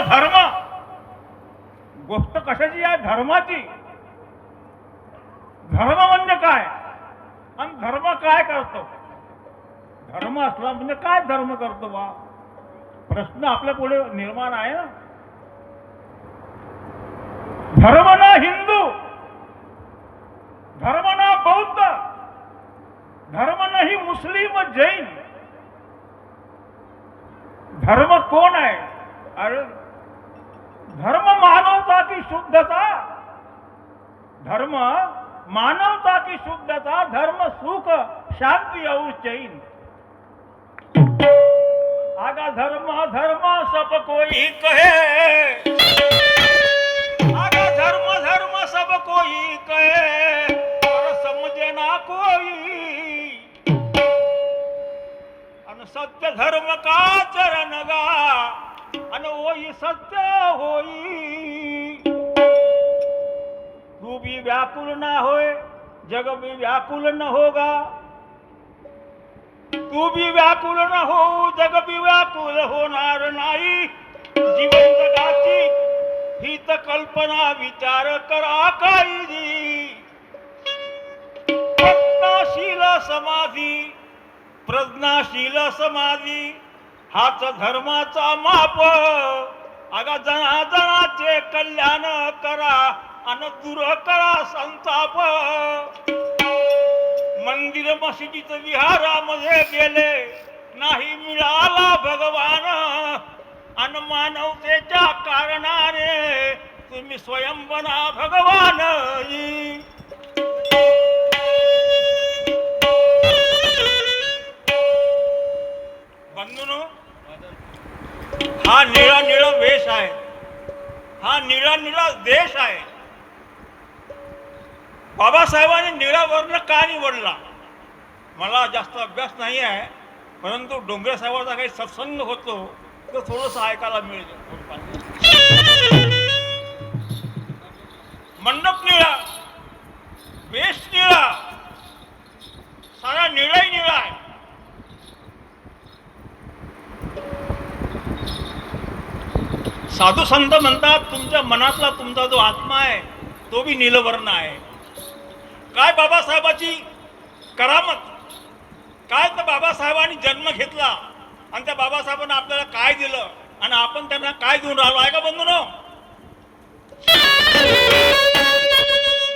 धर्म, गोष्ट कशाची आहे? धर्माची. धर्म म्हणजे काय आणि धर्म काय करतो? धर्म असला म्हणजे काय धर्म करतो बा? प्रश्न आपल्या पुढे निर्माण आहे ना. धर्म ना हिंदू, धर्म ना बौद्ध, धर्म नाही मुस्लिम जैन. धर्म कोण आहे? अरे धर्म मानवता की शुद्धता, धर्म मानवता की शुद्धता, धर्म सुख शांति और चैन. आगा धर्म धर्म सब कोई कहे, आगा धर्म धर्म सब कोई कहे, और समझे ना कोई. अन सत्य धर्म का चरण गा, अन वही सत्य होई. तू भी व्याकुल ना होए, जग भी व्याकुल न होगा. तू भी व्याकुल न हो, जग भी व्याकुल होणार नाही. जीवन जगाची हित कल्पना विचार करा काही. प्रज्ञाशील समाधी, प्रज्ञाशील समाधी हाच धर्माचा माप. आगा जनाचे कल्याण करा अन दूर करा संताप. मंदिर मशिदीत विहारामध्ये गेले नाही मिळाला भगवान. अन मानवतेच्या कारणाने तुम्ही स्वयं बना भगवान. बंधूनो, हा निळा निळा वेश आहे, हा निळा निळा देश आहे. बाबासाहेबांनी निळा वर्ण का निवडला? मला जास्त अभ्यास नाही आहे, परंतु डोंगरे साहेबांचा काही सत्संग होतो तो थोडंसं ऐकायला मिळतं. मंडप निळा, वेश निळा, सारा निळाही निळा आहे. साधू संत म्हणतात तुमच्या मनातला तुमचा जो आत्मा आहे तो बी नीलवर्ण आहे. काय बाबासाहेबाची करामत, काय तर बाबासाहेबांनी जन्म घेतला आणि त्या बाबासाहेबांना आपल्याला काय दिलं आणि आपण त्यांना काय देऊन राहिलो आहे का बंधूनो?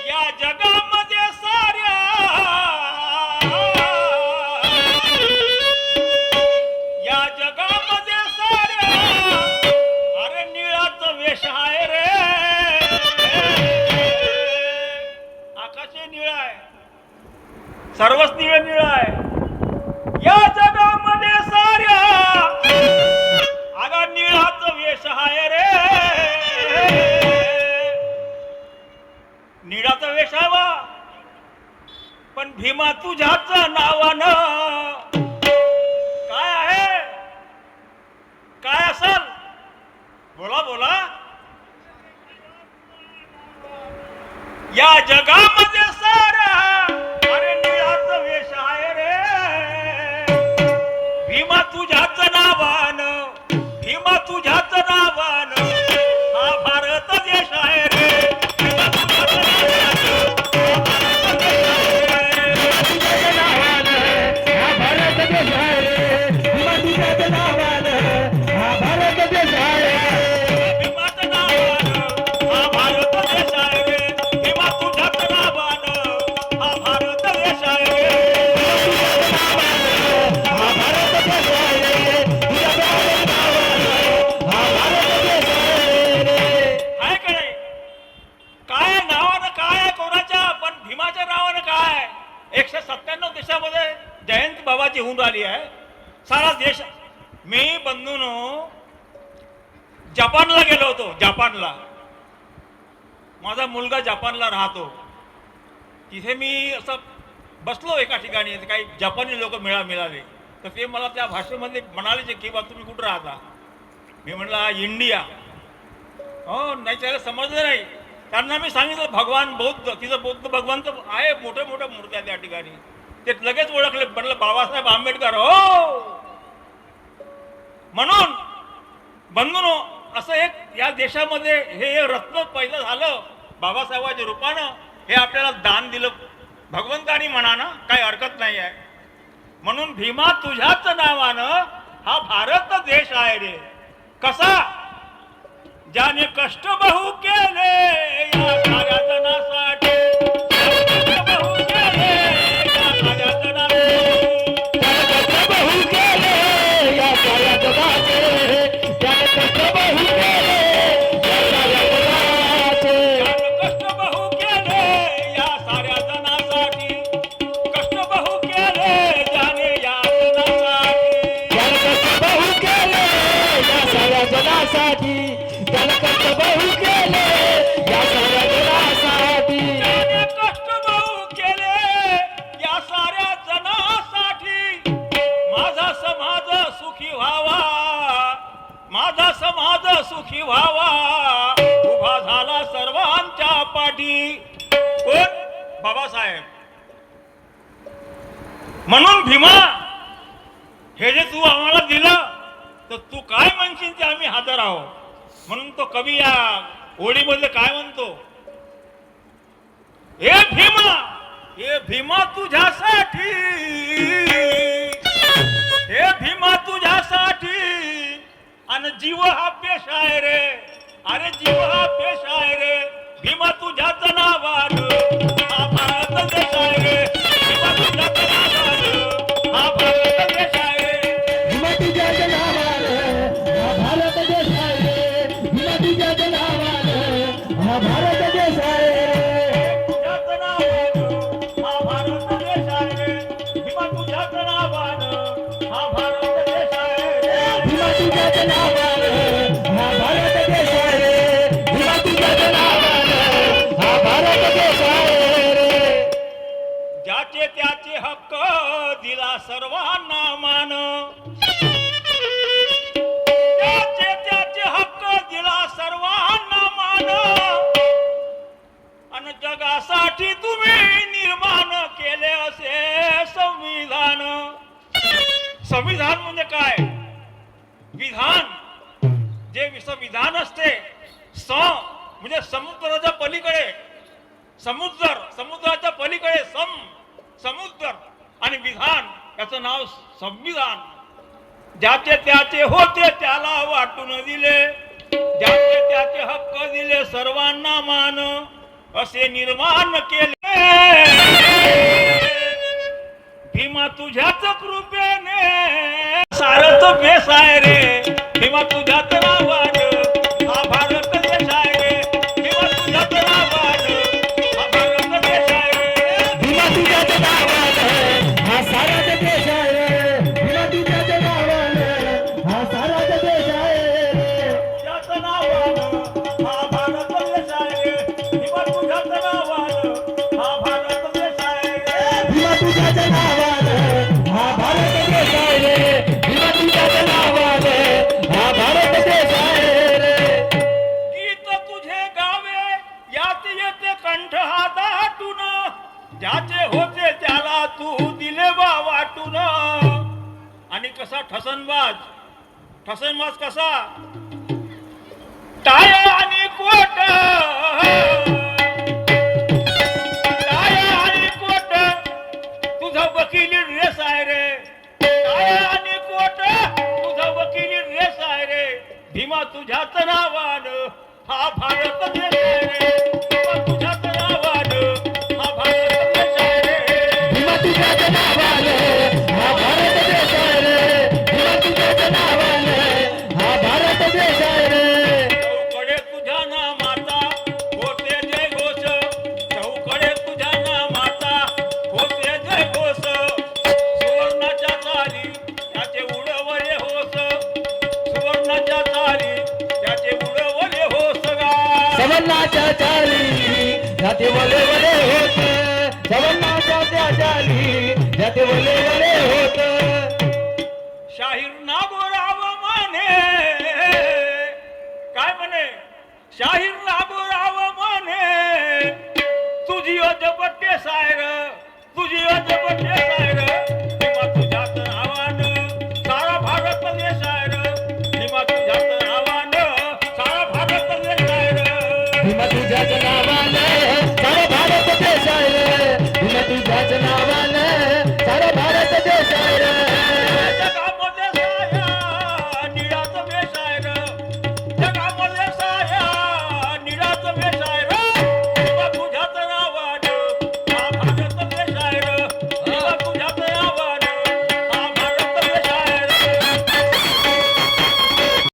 या जगामध्ये साऱ्या, या जगामध्ये साऱ्या, अरे निळाचा वेश आहे रे. आकाशे निळा आहे, सर्वच निळ निळ आहे. या जगामध्ये साऱ्या आगा निळाचा वेश आहे रे. निळाचा वेश आहे वा, पण भीमा तुझ्याच नावानं काय आहे, काय असल? बोला बोला. या जगामध्ये साऱ्या अरे निळाचा वेश आहे रे. भीमा तुझ्याच नावानं, भीमा तुझ्याच नावानं हा भारत देश आहे रे. होऊन राहिली आहे सारा देश. मी बंधूनो जपानला गेलो होतो. जपानला माझा मुलगा जपानला राहतो. तिथे मी असं बसलो एका ठिकाणी, काही जपानी लोक मिळाले तर ते मला त्या भाषेमध्ये म्हणाले की बा तुम्ही कुठं राहता? मी म्हणला इंडिया. हो नाही, त्याला समजलं नाही. त्यांना मी सांगितलं भगवान बौद्ध, तिथं बौद्ध भगवान तर आहे, मोठ्या मोठ्या मूर्त्या त्या ठिकाणी. ते लगेच ओळखले, म्हणलं बाबासाहेब आंबेडकर. हो म्हणून बंधूनो असं एक या देशामध्ये हे रत्न पहिलं झालं बाबासाहेबांच्या रूपानं, हे आपल्याला दान दिलं भगवंतानी म्हणा ना, काही हरकत नाही आहे. म्हणून भीमा तुझ्याच नावानं हा भारत देश आहे रे. कसा? ज्याने कष्ट बहु केले या साऱ्या जनासाठी, कष्ट बहु केले या साऱ्या जनासाठी, कष्ट बहु केले या साऱ्या जगाचे, त्याने कष्ट बहु केले या साऱ्या जगाचे, ज्याने कष्ट बहु केले या साऱ्या जनासाठी, कष्ट बहु केले ज्याने या जनासाठी, त्याने कष्ट बहु केले या साऱ्या जगासाठी, त्याने कष्ट बहु केले या साऱ्या जगासाठी, ज्याने कष्ट बहु केले या साऱ्या जनासाठी, माझा समाज सुखी व्हावा, माझा समाज सुखी व्हावा, उभा झाला सर्वांच्या पाठी. कोण? बाबासाहेब. म्हणून भीमा, हे जे तू आम्हाला दिलं तर तू काय म्हणशील ते आम्ही हजर आहोत. म्हणून तो कवी या ओळीमध्ये काय म्हणतो, हे भीमा, हे भीमा तुझ्यासाठी, हे भीमा तुझ्यासाठी, आणि जीव हा पेश आहे रे, अरे जीव हा पेश आहे रे, भीमा तुझ्याच नावानं हा भारत देश आहे रे, भीमा तुझ्याच नावानं हा भारत देश आहे रे. भीमा तुझ्याच नावानं हा भारत देश आहे, भीमा तुझ्याच नावानं हा भारत देश आहे, तुझ्याच नावानं हा भारत देश आहे रे, भीमा तुझ्याच नावानं हा भारत देश आहे रे. भीमा तुझ्याच नावानं हा भारत देश आहे, भीमा तुझ्याच नावानं हा भारत देश आहे रे. ज्याचे त्याचे हक्क दिला सर्वांना मान, ज्याचे त्याचे हक्क दिला सर्वांना मान, आणि जगासाठी तुम्ही निर्माण केले असे संविधान. संविधान म्हणजे काय? विधान. जे विधान असते, म्हणजे समुद्राच्या पलीकडे समुद्र, समुद्राच्या पलीकडे समुद्र, आणि विधान याचं नाव संविधान. ज्याचे त्याचे होते त्याला वाटून दिले, ज्याचे त्याचे हक्क दिले सर्वांना मान, असे निर्माण केले. भीमा तुझ्याच कृपेने सारथ बेस आहे रे, भीमा तुझ्याच नावानं हा भारत देश आहे रे, भीमा तुझ्याच नावानं हा भारत देश आहे रे. भीमा तुझ्याच नावानं हा भारत देश आहे, भीमा तुझ्याच नावानं हा भारत देश आहे, तुझ्याच नावानं हा भारत देश आहे रे, भीमा तुझ्याच नावानं हा भारत देश आहे रे. भीमा तुझ्याच नावानं हा भारत देश आहे, भीमा तुझ्याच नावानं हा भारत देश आहे रे. गीत तुझे गावे यात येते कंठ हा दाटून, ज्याचे होते त्याला तू दिले बा वाटून. आणि कसा ठसनबाज, ठसनबाज कसा? टाया आणि कोट, टाया आणि कोट तुझा वकिली ड्रेस आहे रे, टाया आणि कोट तुझा वकिली ड्रेस आहे रे, भीमा तुझ्याच नावानं हा भारत देश आहे रे, भीमा तुझ्याच नावानं हा भारत देश आहे रे. भीमा तुझ्याच नावानं हा भारत देश आहे रे, भीमा तुझ्याच नावानं हा भारत देश आहे रे. चौकडे तुझ्या नामाचा होते जय घोष, चौकडे तुझ्या नामाचा होते जय घोष, सुवर्णाच्या चाली त्याचे उडवले होस, सुवर्णाच्या चाली त्याचे उडवले होस गा. सवनाच्या चाली जाते वले वले होत, सवनाच्या त्या चाली जाते वले वले होत. शाहीर नागोराव म्हणे, काय म्हणे? शाहीर नागोराव म्हणे, तुझी अजबटे सायर, तुझी अजबटे सायर, भीमा तुझ्याच नावानं सारा भारत देश आहे रे, भीमा तुझ्याच नावानं भीमा तुझ्याच नावानं